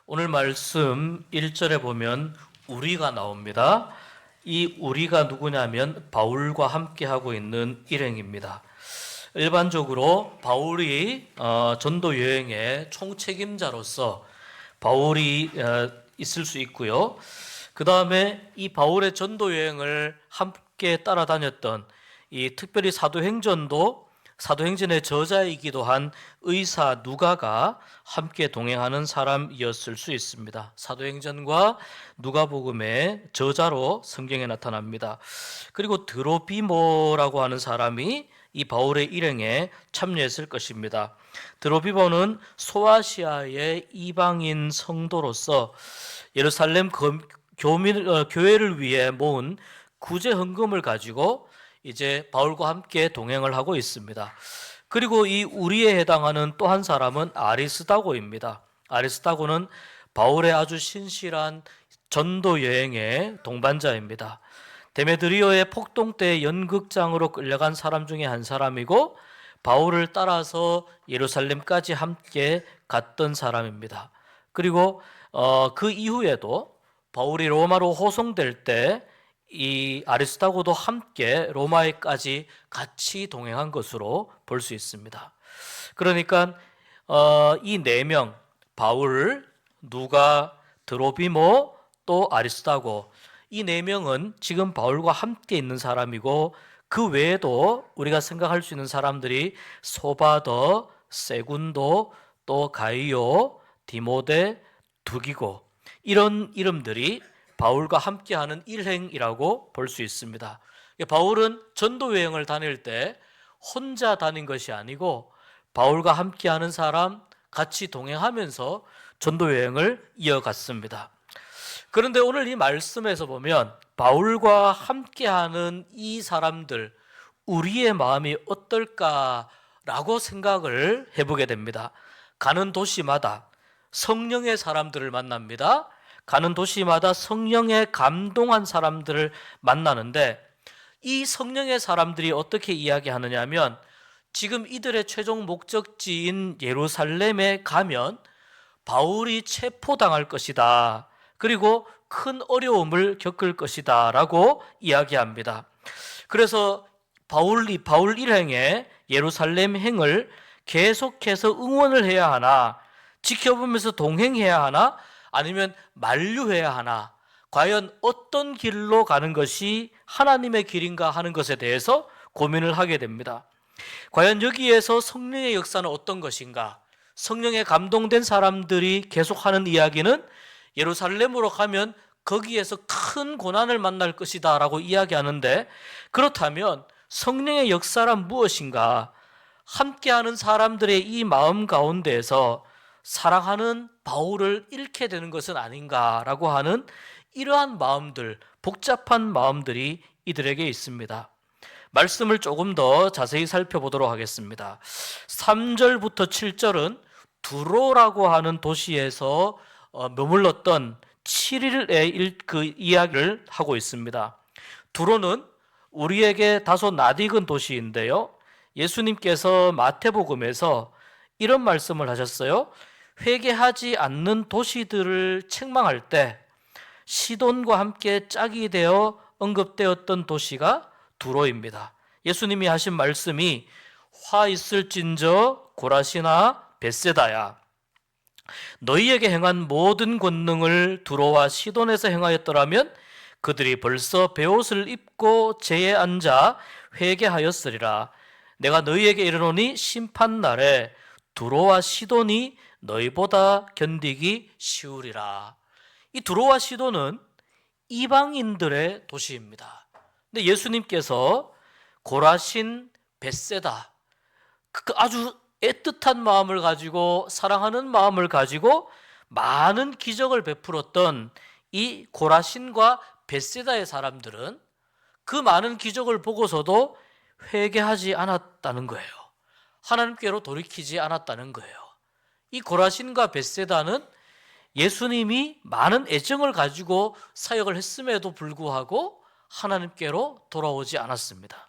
오늘 말씀 1절에 보면 우리가 나옵니다. 이 우리가 누구냐면 바울과 함께 하고 있는 일행입니다. 일반적으로 바울이 전도 여행의 총책임자로서 바울이 있을 수 있고요. 그 다음에 이 바울의 전도 여행을 함께 따라다녔던 이 특별히 사도행전의 저자이기도 한 의사 누가가 함께 동행하는 사람이었을 수 있습니다. 사도행전과 누가복음의 저자로 성경에 나타납니다. 그리고 드로비모라고 하는 사람이 이 바울의 일행에 참여했을 것입니다. 드로비모는 소아시아의 이방인 성도로서 예루살렘 교회를 위해 모은 구제 헌금을 가지고 이제 바울과 함께 동행을 하고 있습니다. 그리고 이 우리에 해당하는 또 한 사람은 아리스다고입니다. 아리스다고는 바울의 아주 신실한 전도 여행의 동반자입니다. 데메드리오의 폭동 때 연극장으로 끌려간 사람 중에 한 사람이고 바울을 따라서 예루살렘까지 함께 갔던 사람입니다. 그리고 그 이후에도 바울이 로마로 호송될 때 이 아리스다고도 함께 로마에까지 같이 동행한 것으로 볼 수 있습니다. 그러니까 이 네 명, 바울, 누가, 드로비모, 또 아리스다고, 이 네 명은 지금 바울과 함께 있는 사람이고 그 외에도 우리가 생각할 수 있는 사람들이 소바더, 세군도, 또 가이오, 디모데, 두기고, 이런 이름들이 바울과 함께하는 일행이라고 볼 수 있습니다. 바울은 전도 여행을 다닐 때 혼자 다닌 것이 아니고 바울과 함께하는 사람 같이 동행하면서 전도 여행을 이어갔습니다. 그런데 오늘 이 말씀에서 보면 바울과 함께하는 이 사람들, 우리의 마음이 어떨까라고 생각을 해보게 됩니다. 가는 도시마다 성령의 사람들을 만납니다. 가는 도시마다 성령에 감동한 사람들을 만나는데 이 성령의 사람들이 어떻게 이야기하느냐 하면 지금 이들의 최종 목적지인 예루살렘에 가면 바울이 체포당할 것이다. 그리고 큰 어려움을 겪을 것이다 라고 이야기합니다. 그래서 바울 일행의 예루살렘 행을 계속해서 응원을 해야 하나, 지켜보면서 동행해야 하나, 아니면 만류해야 하나, 과연 어떤 길로 가는 것이 하나님의 길인가 하는 것에 대해서 고민을 하게 됩니다. 과연 여기에서 성령의 역사는 어떤 것인가? 성령에 감동된 사람들이 계속하는 이야기는 예루살렘으로 가면 거기에서 큰 고난을 만날 것이다 라고 이야기하는데, 그렇다면 성령의 역사란 무엇인가? 함께하는 사람들의 이 마음 가운데에서 사랑하는 바울을 잃게 되는 것은 아닌가라고 하는 이러한 마음들, 복잡한 마음들이 이들에게 있습니다. 말씀을 조금 더 자세히 살펴보도록 하겠습니다. 3절부터 7절은 두로라고 하는 도시에서 머물렀던 7일의 그 이야기를 하고 있습니다. 두로는 우리에게 다소 낯익은 도시인데요, 예수님께서 마태복음에서 이런 말씀을 하셨어요. 회개하지 않는 도시들을 책망할 때 시돈과 함께 짝이 되어 언급되었던 도시가 두로입니다. 예수님이 하신 말씀이 화 있을진저 고라시나 벳세다야, 너희에게 행한 모든 권능을 두로와 시돈에서 행하였더라면 그들이 벌써 베옷을 입고 제에 앉아 회개하였으리라. 내가 너희에게 이르노니 심판날에 두로와 시돈이 너희보다 견디기 쉬우리라. 이 두로와 시돈은 이방인들의 도시입니다. 근데 예수님께서 고라신, 벳세다, 아주 애틋한 마음을 가지고, 사랑하는 마음을 가지고 많은 기적을 베풀었던 이 고라신과 벳세다의 사람들은 그 많은 기적을 보고서도 회개하지 않았다는 거예요. 하나님께로 돌이키지 않았다는 거예요. 이 고라신과 벳세다는 예수님이 많은 애정을 가지고 사역을 했음에도 불구하고 하나님께로 돌아오지 않았습니다.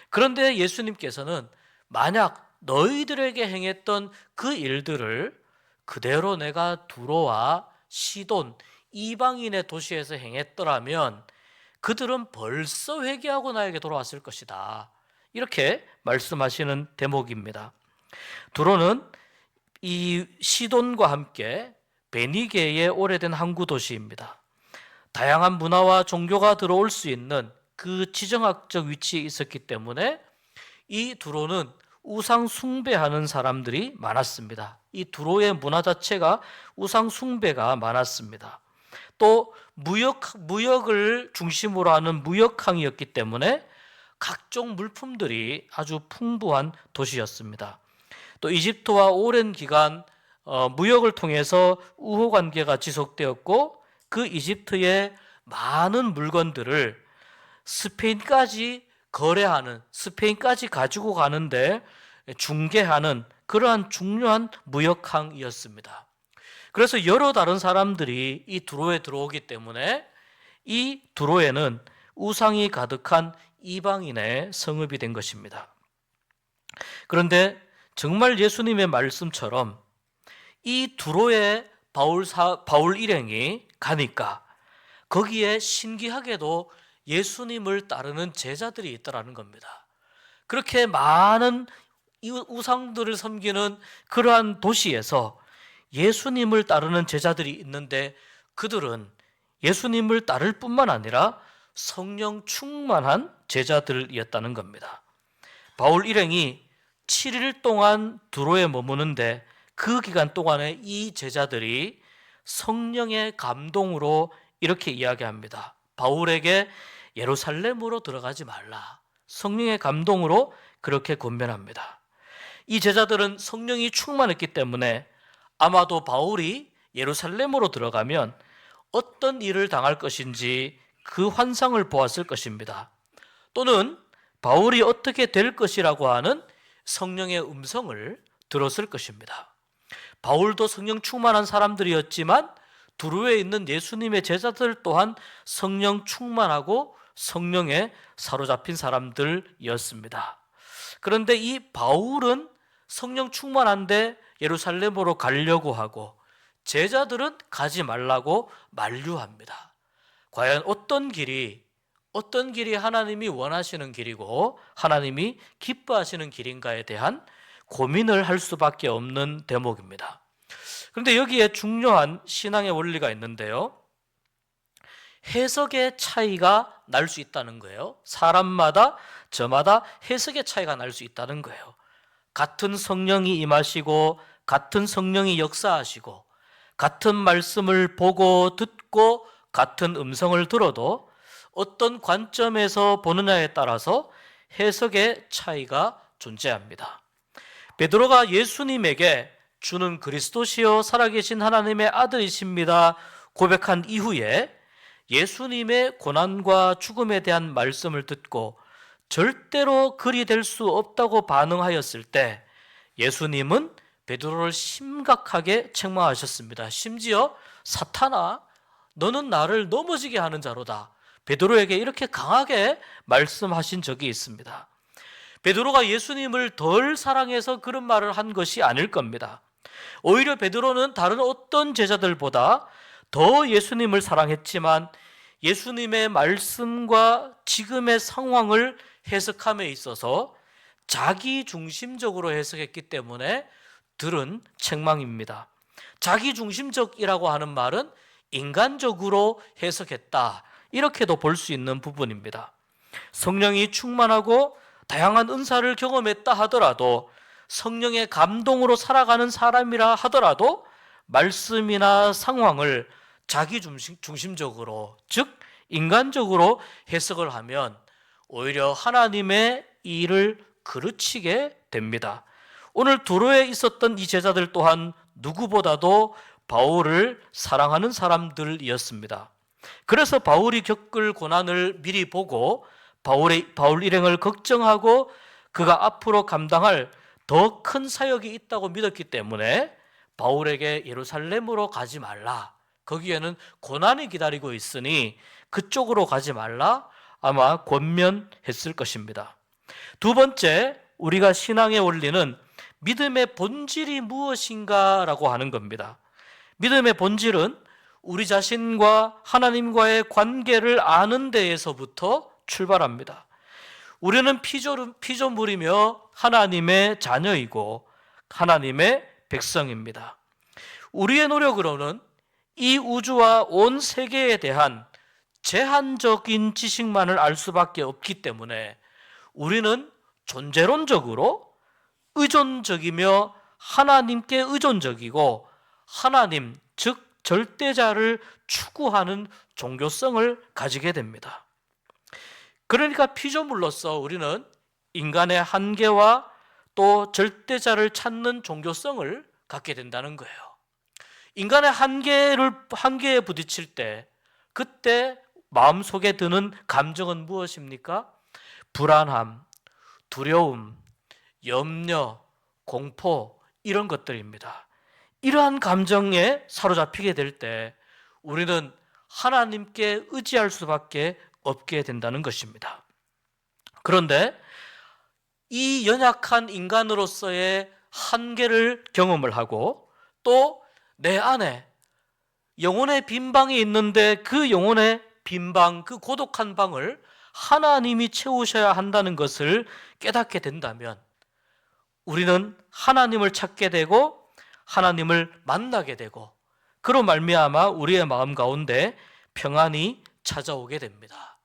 그런데 예수님께서는 만약 너희들에게 행했던 그 일들을 그대로 내가 두로와 시돈 이방인의 도시에서 행했더라면 그들은 벌써 회개하고 나에게 돌아왔을 것이다. 이렇게 말씀하시는 대목입니다. 두로는 이 시돈과 함께 베니게의 오래된 항구 도시입니다. 다양한 문화와 종교가 들어올 수 있는 그 지정학적 위치에 있었기 때문에 이 두로는 우상 숭배하는 사람들이 많았습니다. 이 두로의 문화 자체가 우상 숭배가 많았습니다. 또 무역을 중심으로 하는 무역항이었기 때문에 각종 물품들이 아주 풍부한 도시였습니다. 또 이집트와 오랜 기간 무역을 통해서 우호 관계가 지속되었고 그 이집트의 많은 물건들을 스페인까지 거래하는, 스페인까지 가지고 가는데 중개하는 그러한 중요한 무역항이었습니다. 그래서 여러 다른 사람들이 이 두로에 들어오기 때문에 이 두로에는 우상이 가득한 이방인의 성읍이 된 것입니다. 그런데 정말 예수님의 말씀처럼 이 두로에 바울 일행이 가니까 거기에 신기하게도 예수님을 따르는 제자들이 있더라는 겁니다. 그렇게 많은 우상들을 섬기는 그러한 도시에서 예수님을 따르는 제자들이 있는데 그들은 예수님을 따를 뿐만 아니라 성령 충만한 제자들이었다는 겁니다. 바울 일행이 7일 동안 두로에 머무는데 그 기간 동안에 이 제자들이 성령의 감동으로 이렇게 이야기합니다. 바울에게 예루살렘으로 들어가지 말라. 성령의 감동으로 그렇게 권면합니다. 이 제자들은 성령이 충만했기 때문에 아마도 바울이 예루살렘으로 들어가면 어떤 일을 당할 것인지 그 환상을 보았을 것입니다. 또는 바울이 어떻게 될 것이라고 하는 성령의 음성을 들었을 것입니다. 바울도 성령 충만한 사람들이었지만 두로에 있는 예수님의 제자들 또한 성령 충만하고 성령에 사로잡힌 사람들이었습니다. 그런데 이 바울은 성령 충만한데 예루살렘으로 가려고 하고 제자들은 가지 말라고 만류합니다. 과연 어떤 길이 하나님이 원하시는 길이고 하나님이 기뻐하시는 길인가에 대한 고민을 할 수밖에 없는 대목입니다. 그런데 여기에 중요한 신앙의 원리가 있는데요. 해석의 차이가 날 수 있다는 거예요. 사람마다 저마다 해석의 차이가 날 수 있다는 거예요. 같은 성령이 임하시고 같은 성령이 역사하시고 같은 말씀을 보고 듣고 같은 음성을 들어도 어떤 관점에서 보느냐에 따라서 해석의 차이가 존재합니다. 베드로가 예수님에게 주는 그리스도시요 살아계신 하나님의 아들이십니다 고백한 이후에 예수님의 고난과 죽음에 대한 말씀을 듣고 절대로 그리 될 수 없다고 반응하였을 때 예수님은 베드로를 심각하게 책망하셨습니다. 심지어 사탄아, 너는 나를 넘어지게 하는 자로다. 베드로에게 이렇게 강하게 말씀하신 적이 있습니다. 베드로가 예수님을 덜 사랑해서 그런 말을 한 것이 아닐 겁니다. 오히려 베드로는 다른 어떤 제자들보다 더 예수님을 사랑했지만 예수님의 말씀과 지금의 상황을 해석함에 있어서 자기 중심적으로 해석했기 때문에 들은 책망입니다. 자기 중심적이라고 하는 말은 인간적으로 해석했다, 이렇게도 볼 수 있는 부분입니다. 성령이 충만하고 다양한 은사를 경험했다 하더라도 성령의 감동으로 살아가는 사람이라 하더라도 말씀이나 상황을 자기 중심적으로, 즉 인간적으로 해석을 하면 오히려 하나님의 일을 그르치게 됩니다. 오늘 두로에 있었던 이 제자들 또한 누구보다도 바울을 사랑하는 사람들이었습니다. 그래서 바울이 겪을 고난을 미리 보고 바울 일행을 걱정하고 그가 앞으로 감당할 더 큰 사역이 있다고 믿었기 때문에 바울에게 예루살렘으로 가지 말라, 거기에는 고난이 기다리고 있으니 그쪽으로 가지 말라 아마 권면했을 것입니다. 두 번째, 우리가 신앙의 원리는 믿음의 본질이 무엇인가라고 하는 겁니다. 믿음의 본질은 우리 자신과 하나님과의 관계를 아는 데에서부터 출발합니다. 우리는 피조물이며 하나님의 자녀이고 하나님의 백성입니다. 우리의 노력으로는 이 우주와 온 세계에 대한 제한적인 지식만을 알 수밖에 없기 때문에 우리는 존재론적으로 의존적이며 하나님께 의존적이고 하나님, 즉 절대자를 추구하는 종교성을 가지게 됩니다. 그러니까 피조물로서 우리는 인간의 한계와 또 절대자를 찾는 종교성을 갖게 된다는 거예요. 인간의 한계에 부딪힐 때 그때 마음속에 드는 감정은 무엇입니까? 불안함, 두려움, 염려, 공포 이런 것들입니다. 이러한 감정에 사로잡히게 될 때 우리는 하나님께 의지할 수밖에 없게 된다는 것입니다. 그런데 이 연약한 인간으로서의 한계를 경험을 하고 또 내 안에 영혼의 빈 방이 있는데 그 영혼의 빈 방, 그 고독한 방을 하나님이 채우셔야 한다는 것을 깨닫게 된다면 우리는 하나님을 찾게 되고 하나님을 만나게 되고 그로 말미암아 우리의 마음 가운데 평안이 찾아오게 됩니다.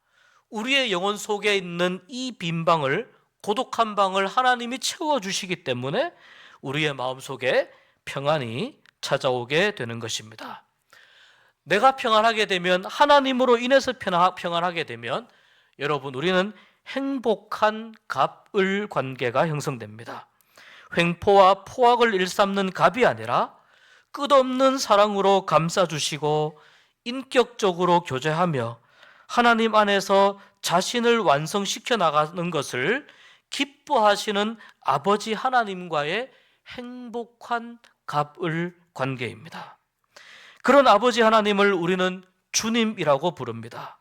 우리의 영혼 속에 있는 이 빈 방을, 고독한 방을 하나님이 채워주시기 때문에 우리의 마음 속에 평안이 찾아오게 되는 것입니다. 내가 평안하게 되면, 하나님으로 인해서 평안하게 되면 여러분 우리는 행복한 갑을 관계가 형성됩니다. 횡포와 포악을 일삼는 갑이 아니라 끝없는 사랑으로 감싸주시고 인격적으로 교제하며 하나님 안에서 자신을 완성시켜 나가는 것을 기뻐하시는 아버지 하나님과의 행복한 갑을 관계입니다. 그런 아버지 하나님을 우리는 주님이라고 부릅니다.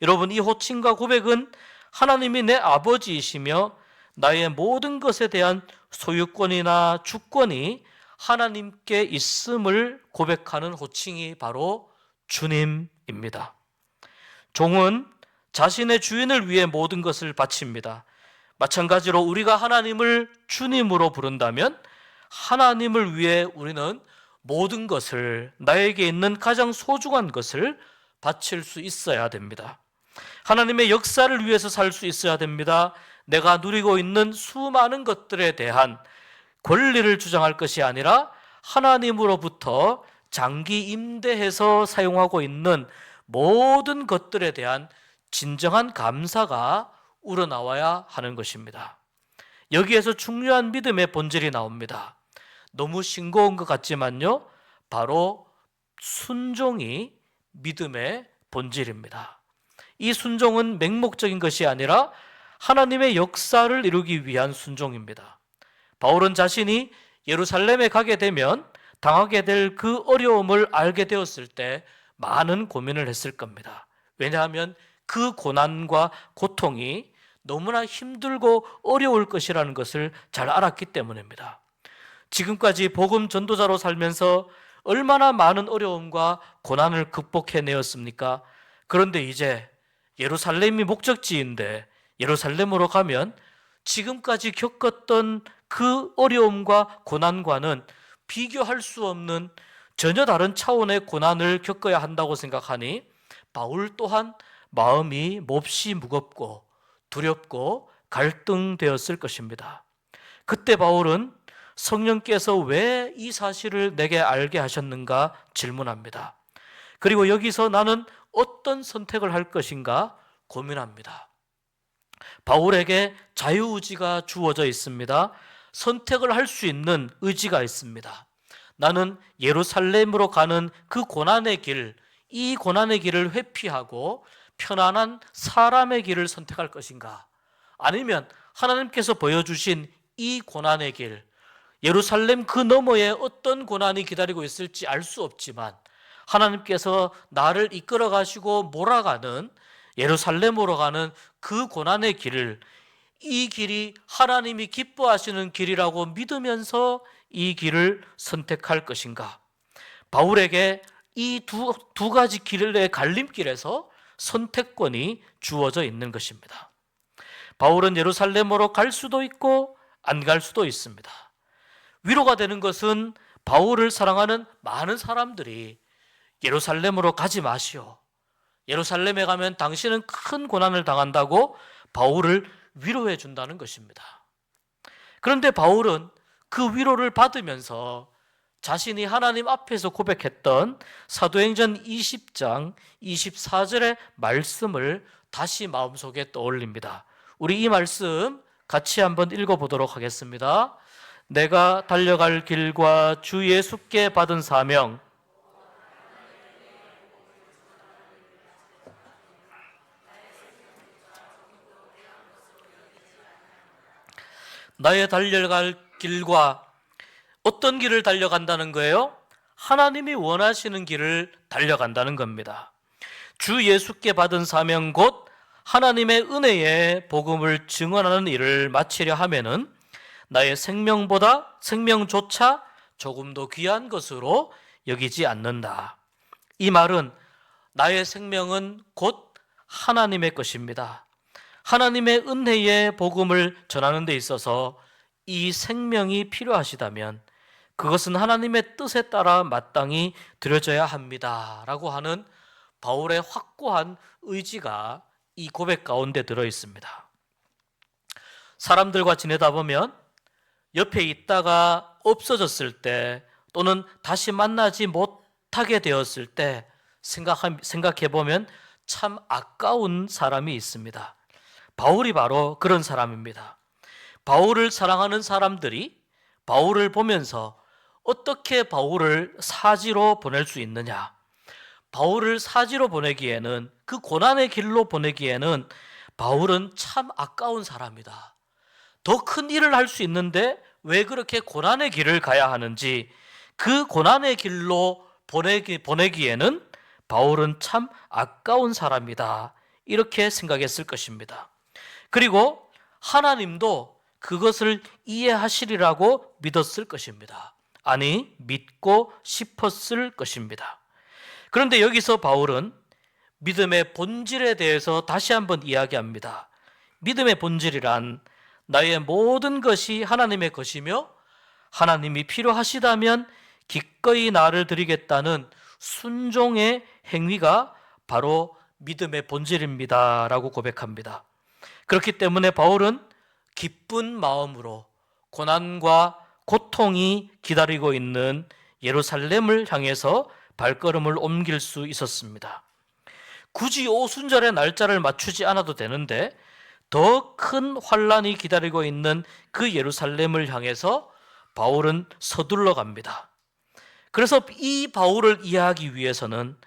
여러분, 이 호칭과 고백은 하나님이 내 아버지이시며 나의 모든 것에 대한 소유권이나 주권이 하나님께 있음을 고백하는 호칭이 바로 주님입니다. 종은 자신의 주인을 위해 모든 것을 바칩니다. 마찬가지로 우리가 하나님을 주님으로 부른다면 하나님을 위해 우리는 모든 것을, 나에게 있는 가장 소중한 것을 바칠 수 있어야 됩니다. 하나님의 역사를 위해서 살 수 있어야 됩니다. 내가 누리고 있는 수많은 것들에 대한 권리를 주장할 것이 아니라 하나님으로부터 장기 임대해서 사용하고 있는 모든 것들에 대한 진정한 감사가 우러나와야 하는 것입니다. 여기에서 중요한 믿음의 본질이 나옵니다. 너무 싱거운 것 같지만요, 바로 순종이 믿음의 본질입니다. 이 순종은 맹목적인 것이 아니라 하나님의 역사를 이루기 위한 순종입니다. 바울은 자신이 예루살렘에 가게 되면 당하게 될 그 어려움을 알게 되었을 때 많은 고민을 했을 겁니다. 왜냐하면 그 고난과 고통이 너무나 힘들고 어려울 것이라는 것을 잘 알았기 때문입니다. 지금까지 복음 전도자로 살면서 얼마나 많은 어려움과 고난을 극복해내었습니까? 그런데 이제 예루살렘이 목적지인데 예루살렘으로 가면 지금까지 겪었던 그 어려움과 고난과는 비교할 수 없는 전혀 다른 차원의 고난을 겪어야 한다고 생각하니 바울 또한 마음이 몹시 무겁고 두렵고 갈등되었을 것입니다. 그때 바울은 성령께서 왜 이 사실을 내게 알게 하셨는가 질문합니다. 그리고 여기서 나는 어떤 선택을 할 것인가 고민합니다. 바울에게 자유의지가 주어져 있습니다. 선택을 할 수 있는 의지가 있습니다. 나는 예루살렘으로 가는 그 고난의 길, 이 고난의 길을 회피하고 편안한 사람의 길을 선택할 것인가? 아니면 하나님께서 보여주신 이 고난의 길, 예루살렘 그 너머에 어떤 고난이 기다리고 있을지 알 수 없지만 하나님께서 나를 이끌어 가시고 몰아가는 예루살렘으로 가는 그 고난의 길을 이 길이 하나님이 기뻐하시는 길이라고 믿으면서 이 길을 선택할 것인가? 바울에게 이 두 가지 길의 갈림길에서 선택권이 주어져 있는 것입니다. 바울은 예루살렘으로 갈 수도 있고 안 갈 수도 있습니다. 위로가 되는 것은 바울을 사랑하는 많은 사람들이 예루살렘으로 가지 마시오, 예루살렘에 가면 당신은 큰 고난을 당한다고 바울을 위로해 준다는 것입니다. 그런데 바울은 그 위로를 받으면서 자신이 하나님 앞에서 고백했던 사도행전 20장 24절의 말씀을 다시 마음속에 떠올립니다. 우리 이 말씀 같이 한번 읽어보도록 하겠습니다. 내가 달려갈 길과 주 예수께 받은 사명, 나의 달려갈 길과, 어떤 길을 달려간다는 거예요? 하나님이 원하시는 길을 달려간다는 겁니다. 주 예수께 받은 사명 곧 하나님의 은혜의 복음을 증언하는 일을 마치려 하면은 나의 생명조차 조금 더 귀한 것으로 여기지 않는다. 이 말은 나의 생명은 곧 하나님의 것입니다. 하나님의 은혜의 복음을 전하는 데 있어서 이 생명이 필요하시다면 그것은 하나님의 뜻에 따라 마땅히 드려져야 합니다 라고 하는 바울의 확고한 의지가 이 고백 가운데 들어 있습니다. 사람들과 지내다 보면 옆에 있다가 없어졌을 때 또는 다시 만나지 못하게 되었을 때 생각해 보면 참 아까운 사람이 있습니다. 바울이 바로 그런 사람입니다. 바울을 사랑하는 사람들이 바울을 보면서 어떻게 바울을 사지로 보낼 수 있느냐? 바울을 사지로 보내기에는, 그 고난의 길로 보내기에는 바울은 참 아까운 사람이다. 더 큰 일을 할 수 있는데 왜 그렇게 고난의 길을 가야 하는지, 그 고난의 길로 보내기에는 바울은 참 아까운 사람이다. 이렇게 생각했을 것입니다. 그리고 하나님도 그것을 이해하시리라고 믿었을 것입니다. 아니, 믿고 싶었을 것입니다. 그런데 여기서 바울은 믿음의 본질에 대해서 다시 한번 이야기합니다. 믿음의 본질이란 나의 모든 것이 하나님의 것이며 하나님이 필요하시다면 기꺼이 나를 드리겠다는 순종의 행위가 바로 믿음의 본질입니다 라고 고백합니다. 그렇기 때문에 바울은 기쁜 마음으로 고난과 고통이 기다리고 있는 예루살렘을 향해서 발걸음을 옮길 수 있었습니다. 굳이 오순절의 날짜를 맞추지 않아도 되는데 더 큰 환란이 기다리고 있는 그 예루살렘을 향해서 바울은 서둘러 갑니다. 그래서 이 바울을 이해하기 위해서는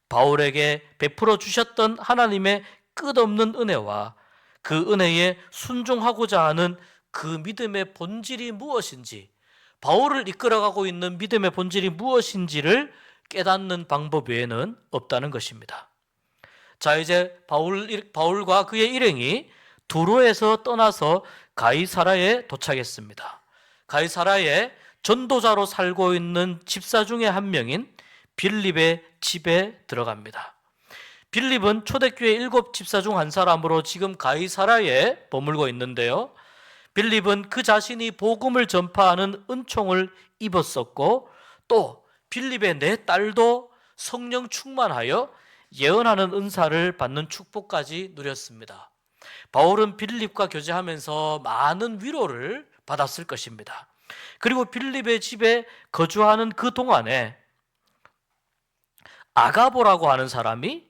바울에게 베풀어 주셨던 하나님의 끝없는 은혜와 그 은혜에 순종하고자 하는 그 믿음의 본질이 무엇인지, 바울을 이끌어가고 있는 믿음의 본질이 무엇인지를 깨닫는 방법 외에는 없다는 것입니다. 자, 이제 바울과 그의 일행이 두로에서 떠나서 가이사라에 도착했습니다. 가이사라에 전도자로 살고 있는 집사 중에 한 명인 빌립의 집에 들어갑니다. 빌립은 초대교회 7 집사 중 한 사람으로 지금 가이사라에 머물고 있는데요. 빌립은 그 자신이 복음을 전파하는 은총을 입었었고, 또 빌립의 네 딸도 성령 충만하여 예언하는 은사를 받는 축복까지 누렸습니다. 바울은 빌립과 교제하면서 많은 위로를 받았을 것입니다. 그리고 빌립의 집에 거주하는 그 동안에 아가보라고 하는 사람이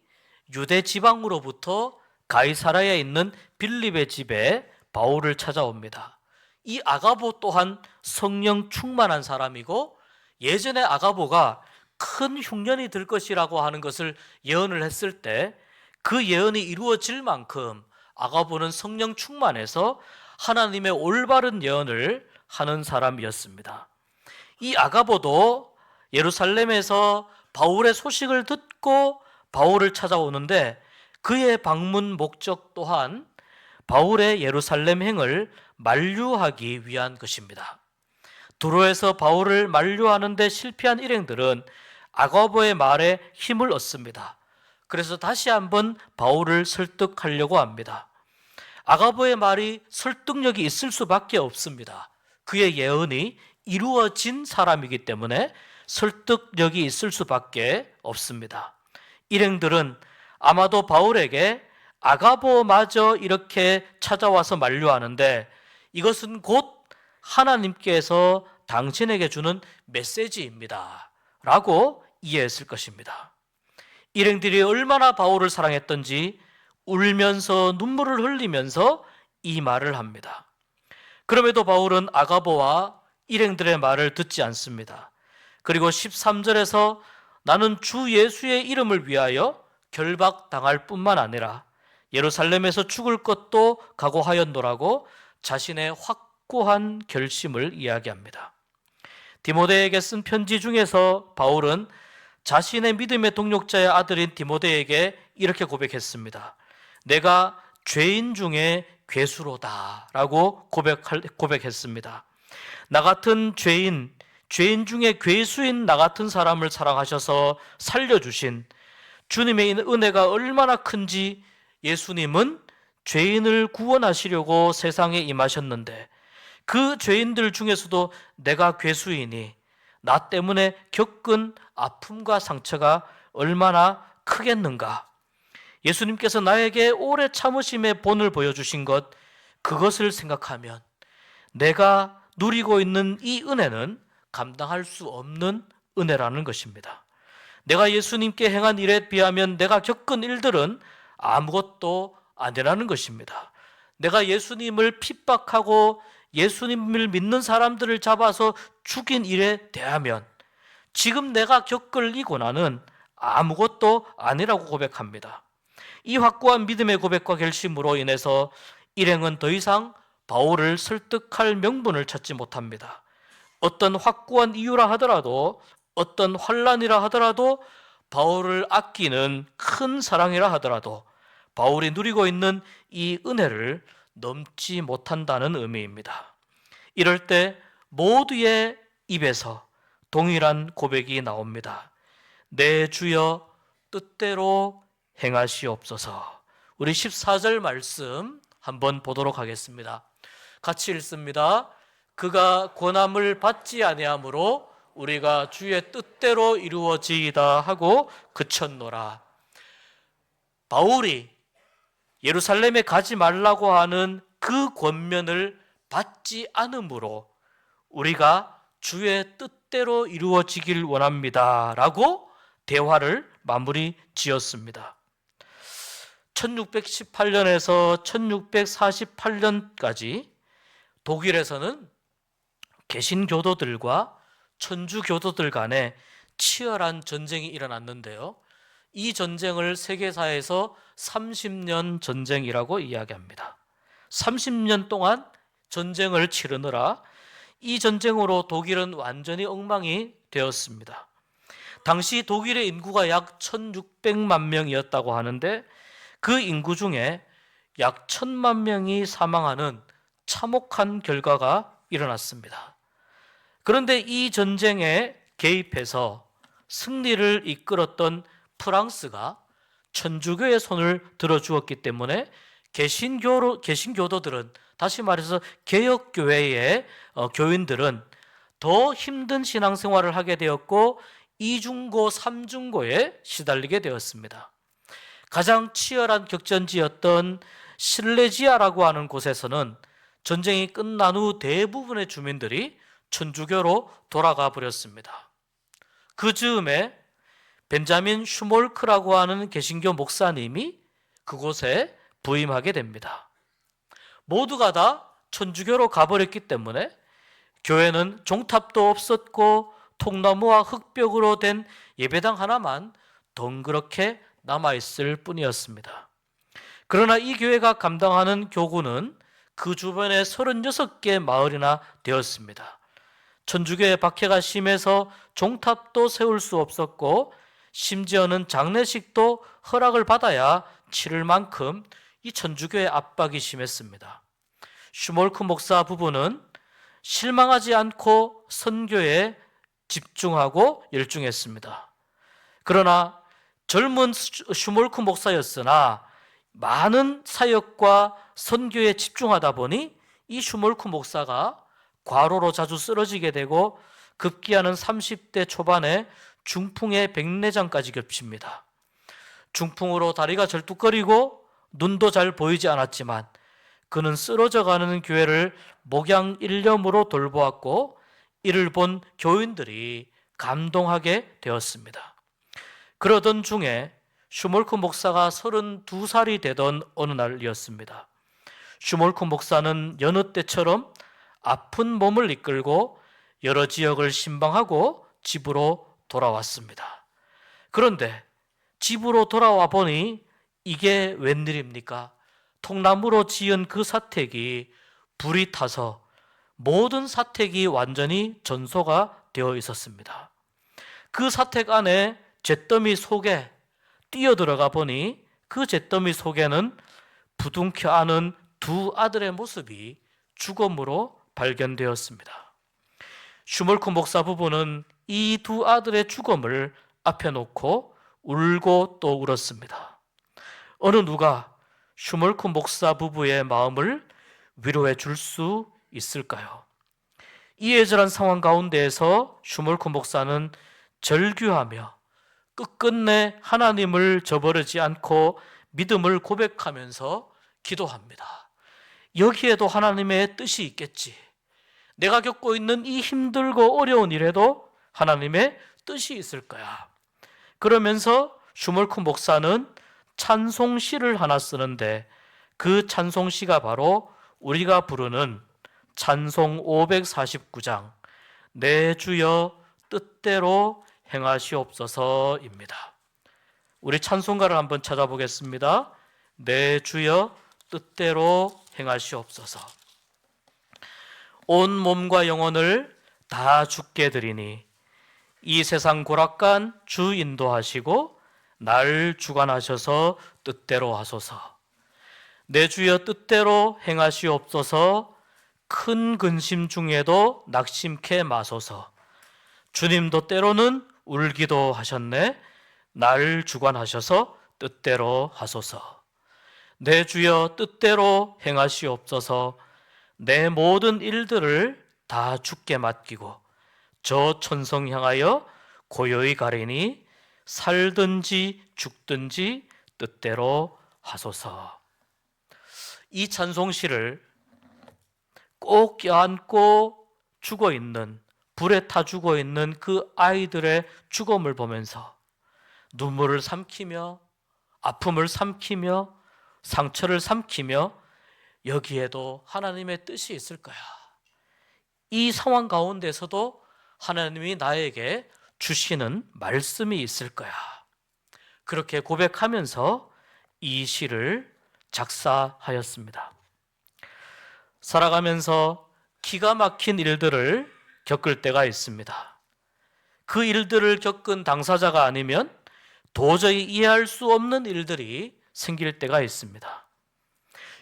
유대 지방으로부터 가이사라에 있는 빌립의 집에 바울을 찾아옵니다. 이 아가보 또한 성령 충만한 사람이고, 예전에 아가보가 큰 흉년이 들 것이라고 하는 것을 예언을 했을 때 그 예언이 이루어질 만큼 아가보는 성령 충만해서 하나님의 올바른 예언을 하는 사람이었습니다. 이 아가보도 예루살렘에서 바울의 소식을 듣고 바울을 찾아오는데 그의 방문 목적 또한 바울의 예루살렘행을 만류하기 위한 것입니다. 두로에서 바울을 만류하는 데 실패한 일행들은 아가보의 말에 힘을 얻습니다. 그래서 다시 한번 바울을 설득하려고 합니다. 아가보의 말이 설득력이 있을 수밖에 없습니다. 그의 예언이 이루어진 사람이기 때문에 설득력이 있을 수밖에 없습니다. 일행들은 아마도 바울에게 아가보마저 이렇게 찾아와서 만류하는데 이것은 곧 하나님께서 당신에게 주는 메시지입니다 라고 이해했을 것입니다. 일행들이 얼마나 바울을 사랑했던지 울면서 눈물을 흘리면서 이 말을 합니다. 그럼에도 바울은 아가보와 일행들의 말을 듣지 않습니다. 그리고 13절에서 나는 주 예수의 이름을 위하여 결박당할 뿐만 아니라 예루살렘에서 죽을 것도 각오하였노라고 자신의 확고한 결심을 이야기합니다. 디모데에게 쓴 편지 중에서 바울은 자신의 믿음의 동력자의 아들인 디모데에게 이렇게 고백했습니다. 내가 죄인 중에 괴수로다 라고 고백했습니다. 나 같은 죄인 중에 괴수인 나 같은 사람을 사랑하셔서 살려주신 주님의 은혜가 얼마나 큰지 예수님은 죄인을 구원하시려고 세상에 임하셨는데 그 죄인들 중에서도 내가 괴수이니 나 때문에 겪은 아픔과 상처가 얼마나 크겠는가. 예수님께서 나에게 오래 참으심의 본을 보여주신 것, 그것을 생각하면 내가 누리고 있는 이 은혜는 감당할 수 없는 은혜라는 것입니다. 내가 예수님께 행한 일에 비하면 내가 겪은 일들은 아무것도 아니라는 것입니다. 내가 예수님을 핍박하고 예수님을 믿는 사람들을 잡아서 죽인 일에 대하면 지금 내가 겪을 이 고난은 아무것도 아니라고 고백합니다. 이 확고한 믿음의 고백과 결심으로 인해서 일행은 더 이상 바울을 설득할 명분을 찾지 못합니다. 어떤 확고한 이유라 하더라도, 어떤 환난이라 하더라도, 바울을 아끼는 큰 사랑이라 하더라도 바울이 누리고 있는 이 은혜를 넘지 못한다는 의미입니다. 이럴 때 모두의 입에서 동일한 고백이 나옵니다. 내 주여 뜻대로 행하시옵소서. 우리 14절 말씀 한번 보도록 하겠습니다. 같이 읽습니다. 그가 권함을 받지 아니하므로 우리가 주의 뜻대로 이루어지이다 하고 그쳤노라. 바울이 예루살렘에 가지 말라고 하는 그 권면을 받지 않으므로 우리가 주의 뜻대로 이루어지길 원합니다 라고 대화를 마무리 지었습니다. 1618년에서 1648년까지 독일에서는 개신교도들과 천주교도들 간에 치열한 전쟁이 일어났는데요. 이 전쟁을 세계사에서 30년 전쟁이라고 이야기합니다. 30년 동안 전쟁을 치르느라 이 전쟁으로 독일은 완전히 엉망이 되었습니다. 당시 독일의 인구가 약 1600만 명이었다고 하는데 그 인구 중에 약 1000만 명이 사망하는 참혹한 결과가 일어났습니다. 그런데 이 전쟁에 개입해서 승리를 이끌었던 프랑스가 천주교의 손을 들어주었기 때문에 개신교도들은, 다시 말해서 개혁교회의 교인들은 더 힘든 신앙생활을 하게 되었고 이중고, 삼중고에 시달리게 되었습니다. 가장 치열한 격전지였던 실레지아라고 하는 곳에서는 전쟁이 끝난 후 대부분의 주민들이 천주교로 돌아가 버렸습니다. 그 즈음에 벤자민 슈몰크라고 하는 개신교 목사님이 그곳에 부임하게 됩니다. 모두가 다 천주교로 가버렸기 때문에 교회는 종탑도 없었고 통나무와 흙벽으로 된 예배당 하나만 덩그렇게 남아있을 뿐이었습니다. 그러나 이 교회가 감당하는 교구는 그 주변에 36개 마을이나 되었습니다. 천주교의 박해가 심해서 종탑도 세울 수 없었고 심지어는 장례식도 허락을 받아야 치를 만큼 이 천주교의 압박이 심했습니다. 슈몰크 목사 부부는 실망하지 않고 선교에 집중하고 열중했습니다. 그러나 젊은 슈몰크 목사였으나 많은 사역과 선교에 집중하다 보니 이 슈몰크 목사가 과로로 자주 쓰러지게 되고 급기야는 30대 초반에 중풍의 백내장까지 겹칩니다. 중풍으로 다리가 절뚝거리고 눈도 잘 보이지 않았지만 그는 쓰러져가는 교회를 목양 일념으로 돌보았고 이를 본 교인들이 감동하게 되었습니다. 그러던 중에 슈몰크 목사가 32살이 되던 어느 날이었습니다. 슈몰크 목사는 여느 때처럼 아픈 몸을 이끌고 여러 지역을 신방하고 집으로 돌아왔습니다. 그런데 집으로 돌아와 보니 이게 웬일입니까? 통나무로 지은 그 사택이 불이 타서 모든 사택이 완전히 전소가 되어 있었습니다. 그 사택 안에 잿더미 속에 뛰어들어가 보니 그 잿더미 속에는 부둥켜 안은 두 아들의 모습이 죽음으로 발견되었습니다. 슈몰크 목사 부부는 이 두 아들의 죽음을 앞에 놓고 울고 또 울었습니다. 어느 누가 슈몰크 목사 부부의 마음을 위로해 줄 수 있을까요? 이 애절한 상황 가운데에서 슈몰크 목사는 절규하며 끝끝내 하나님을 저버리지 않고 믿음을 고백하면서 기도합니다. 여기에도 하나님의 뜻이 있겠지. 내가 겪고 있는 이 힘들고 어려운 일에도 하나님의 뜻이 있을 거야. 그러면서 슈몰크 목사는 찬송시를 하나 쓰는데 그 찬송시가 바로 우리가 부르는 찬송 549장 내 주여 뜻대로 행하시옵소서입니다. 우리 찬송가를 한번 찾아보겠습니다. 내 주여 뜻대로 행하시옵소서. 온 몸과 영혼을 다 주께 드리니 이 세상 고락간 주 인도하시고 날 주관하셔서 뜻대로 하소서. 내 주여 뜻대로 행하시옵소서. 큰 근심 중에도 낙심케 마소서. 주님도 때로는 울기도 하셨네. 날 주관하셔서 뜻대로 하소서. 내 주여 뜻대로 행하시옵소서. 내 모든 일들을 다 주께 맡기고 저 천성 향하여 고요히 가리니 살든지 죽든지 뜻대로 하소서. 이 찬송시를 꼭 껴안고 죽어있는, 불에 타 죽어있는 그 아이들의 죽음을 보면서 눈물을 삼키며 아픔을 삼키며 상처를 삼키며 여기에도 하나님의 뜻이 있을 거야. 이 상황 가운데서도 하나님이 나에게 주시는 말씀이 있을 거야. 그렇게 고백하면서 이 시를 작사하였습니다. 살아가면서 기가 막힌 일들을 겪을 때가 있습니다. 그 일들을 겪은 당사자가 아니면 도저히 이해할 수 없는 일들이 생길 때가 있습니다.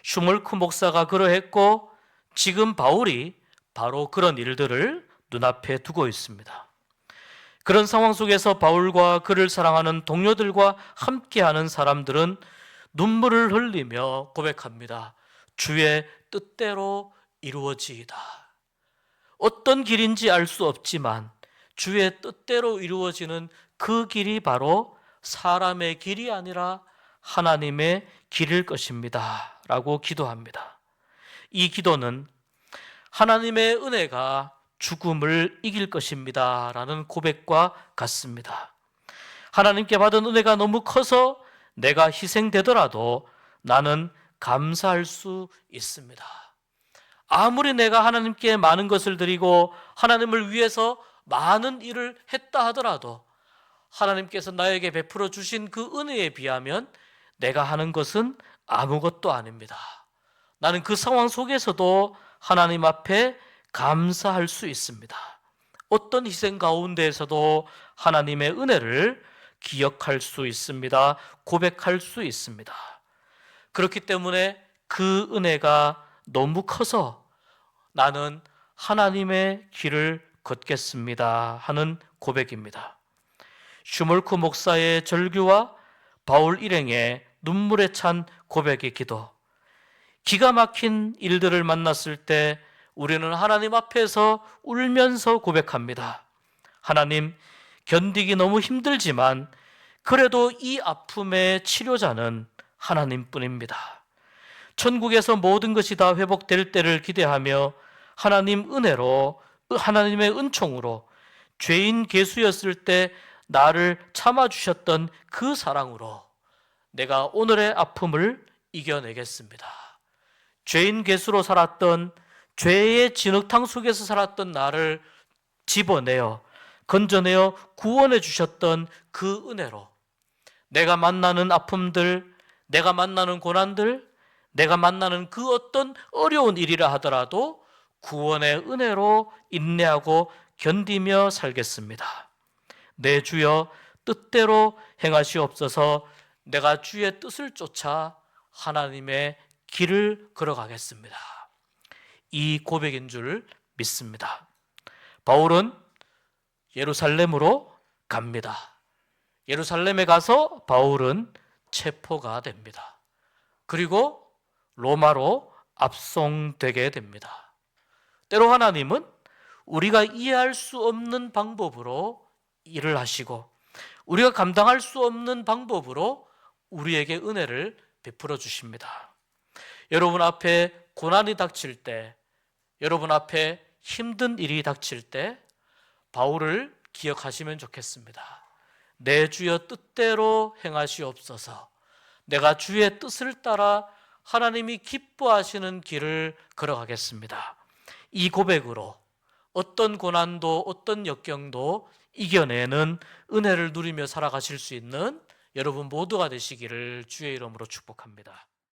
슈몰크 목사가 그러했고 지금 바울이 바로 그런 일들을 눈앞에 두고 있습니다. 그런 상황 속에서 바울과 그를 사랑하는 동료들과 함께하는 사람들은 눈물을 흘리며 고백합니다. 주의 뜻대로 이루어지이다. 어떤 길인지 알 수 없지만 주의 뜻대로 이루어지는 그 길이 바로 사람의 길이 아니라 하나님의 길일 것입니다. 라고 기도합니다. 이 기도는 하나님의 은혜가 죽음을 이길 것입니다. 라는 고백과 같습니다. 하나님께 받은 은혜가 너무 커서 내가 희생되더라도 나는 감사할 수 있습니다. 아무리 내가 하나님께 많은 것을 드리고 하나님을 위해서 많은 일을 했다 하더라도 하나님께서 나에게 베풀어 주신 그 은혜에 비하면 내가 하는 것은 아무것도 아닙니다. 나는 그 상황 속에서도 하나님 앞에 감사할 수 있습니다. 어떤 희생 가운데에서도 하나님의 은혜를 기억할 수 있습니다. 고백할 수 있습니다. 그렇기 때문에 그 은혜가 너무 커서 나는 하나님의 길을 걷겠습니다 하는 고백입니다. 슈몰크 목사의 절규와 바울 일행의 눈물에 찬 고백의 기도, 기가 막힌 일들을 만났을 때 우리는 하나님 앞에서 울면서 고백합니다. 하나님, 견디기 너무 힘들지만 그래도 이 아픔의 치료자는 하나님뿐입니다. 천국에서 모든 것이 다 회복될 때를 기대하며 하나님 은혜로, 하나님의 은총으로 죄인 개수였을 때 나를 참아주셨던 그 사랑으로 내가 오늘의 아픔을 이겨내겠습니다. 죄인 개수로 살았던, 죄의 진흙탕 속에서 살았던 나를 집어내어 건져내어 구원해 주셨던 그 은혜로 내가 만나는 아픔들, 내가 만나는 고난들, 내가 만나는 그 어떤 어려운 일이라 하더라도 구원의 은혜로 인내하고 견디며 살겠습니다. 내 주여 뜻대로 행하시옵소서. 내가 주의 뜻을 쫓아 하나님의 길을 걸어가겠습니다. 이 고백인 줄 믿습니다. 바울은 예루살렘으로 갑니다. 예루살렘에 가서 바울은 체포가 됩니다. 그리고 로마로 압송되게 됩니다. 때로 하나님은 우리가 이해할 수 없는 방법으로 일을 하시고 우리가 감당할 수 없는 방법으로 우리에게 은혜를 베풀어 주십니다. 여러분 앞에 고난이 닥칠 때, 여러분 앞에 힘든 일이 닥칠 때 바울을 기억하시면 좋겠습니다. 내 주여 뜻대로 행하시옵소서. 내가 주의 뜻을 따라 하나님이 기뻐하시는 길을 걸어가겠습니다. 이 고백으로 어떤 고난도 어떤 역경도 이겨내는 은혜를 누리며 살아가실 수 있는 여러분 모두가 되시기를 주의 이름으로 축복합니다.